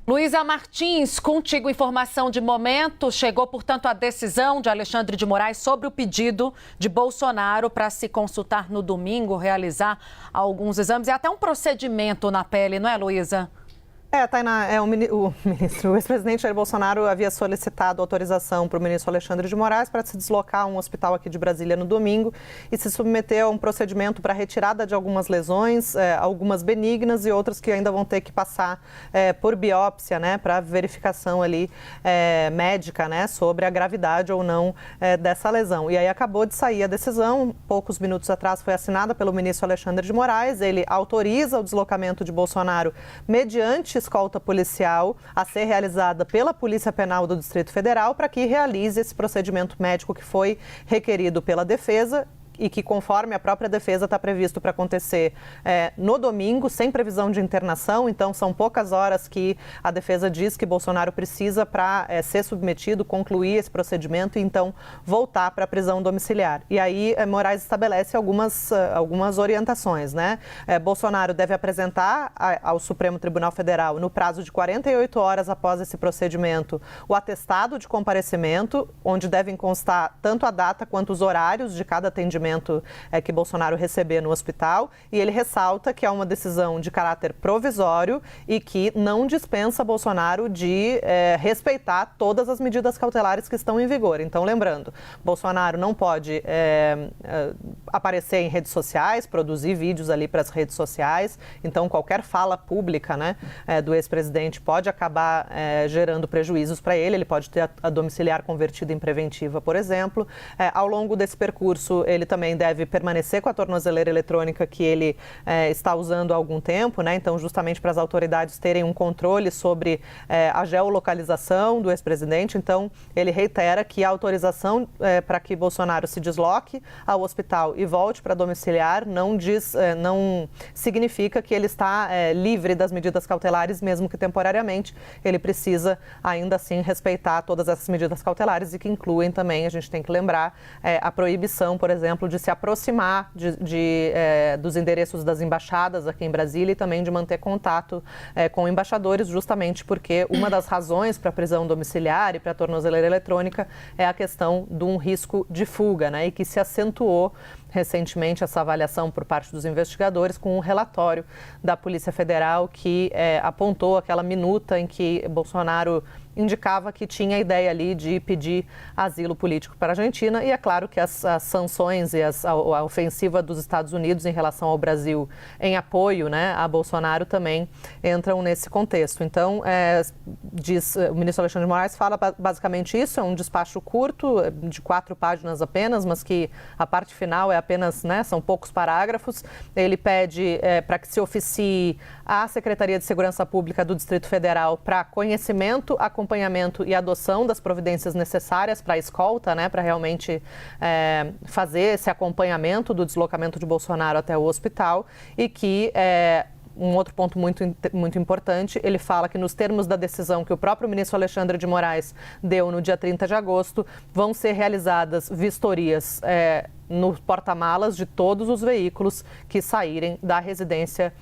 Luísa Martins, contigo informação de momento. Chegou, portanto, a decisão de Alexandre de Moraes sobre o pedido de Bolsonaro para se consultar no domingo, realizar alguns exames e até um procedimento na pele, não é, Luísa? Tainá, o ex-presidente Jair Bolsonaro havia solicitado autorização para o ministro Alexandre de Moraes para se deslocar a um hospital aqui de Brasília no domingo e se submeter a um procedimento para retirada de algumas lesões, algumas benignas e outras que ainda vão ter que passar por biópsia, né, para verificação ali médica, né, sobre a gravidade ou não dessa lesão. E aí acabou de sair a decisão, poucos minutos atrás foi assinada pelo ministro Alexandre de Moraes, ele autoriza o deslocamento de Bolsonaro mediante escolta policial a ser realizada pela Polícia Penal do Distrito Federal para que realize esse procedimento médico que foi requerido pela defesa e que, conforme a própria defesa, está previsto para acontecer no domingo, sem previsão de internação. Então, são poucas horas que a defesa diz que Bolsonaro precisa para ser submetido, concluir esse procedimento e, então, voltar para a prisão domiciliar. E aí, Moraes estabelece algumas orientações, né? Bolsonaro deve apresentar ao Supremo Tribunal Federal, no prazo de 48 horas após esse procedimento, o atestado de comparecimento, onde devem constar tanto a data quanto os horários de cada atendimento que Bolsonaro receber no hospital, e ele ressalta que é uma decisão de caráter provisório e que não dispensa Bolsonaro de respeitar todas as medidas cautelares que estão em vigor. Então, lembrando, Bolsonaro não pode aparecer em redes sociais, produzir vídeos ali para as redes sociais, então qualquer fala pública, né, do ex-presidente pode acabar gerando prejuízos para ele, ele pode ter a domiciliar convertida em preventiva, por exemplo. Ao longo desse percurso, ele também deve permanecer com a tornozeleira eletrônica que ele está usando há algum tempo, né? Então, justamente para as autoridades terem um controle sobre a geolocalização do ex-presidente. Então, ele reitera que a autorização para que Bolsonaro se desloque ao hospital e volte para domiciliar não significa que ele está livre das medidas cautelares, mesmo que temporariamente. Ele precisa, ainda assim, respeitar todas essas medidas cautelares e que incluem também, a gente tem que lembrar, a proibição, por exemplo, de se aproximar dos endereços das embaixadas aqui em Brasília e também de manter contato com embaixadores, justamente porque uma das razões para a prisão domiciliar e para a tornozeleira eletrônica é a questão de um risco de fuga, né? E que se acentuou recentemente essa avaliação por parte dos investigadores com um relatório da Polícia Federal que apontou aquela minuta em que Bolsonaro indicava que tinha a ideia ali de pedir asilo político para a Argentina, e é claro que as sanções e a ofensiva dos Estados Unidos em relação ao Brasil em apoio, né, a Bolsonaro também entram nesse contexto. Então, o ministro Alexandre de Moraes fala basicamente isso, é um despacho curto, de 4 páginas apenas, mas que a parte final é apenas, né, são poucos parágrafos. Ele pede para que se oficie à Secretaria de Segurança Pública do Distrito Federal para conhecimento, acompanhamento e adoção das providências necessárias para a escolta, né, para realmente fazer esse acompanhamento do deslocamento de Bolsonaro até o hospital, e que um outro ponto muito importante, ele fala que nos termos da decisão que o próprio ministro Alexandre de Moraes deu no dia 30 de agosto, vão ser realizadas vistorias no porta-malas de todos os veículos que saírem da residência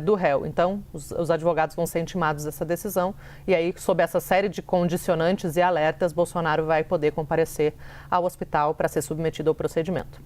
do réu. Então, os advogados vão ser intimados dessa decisão e aí, sob essa série de condicionantes e alertas, Bolsonaro vai poder comparecer ao hospital para ser submetido ao procedimento.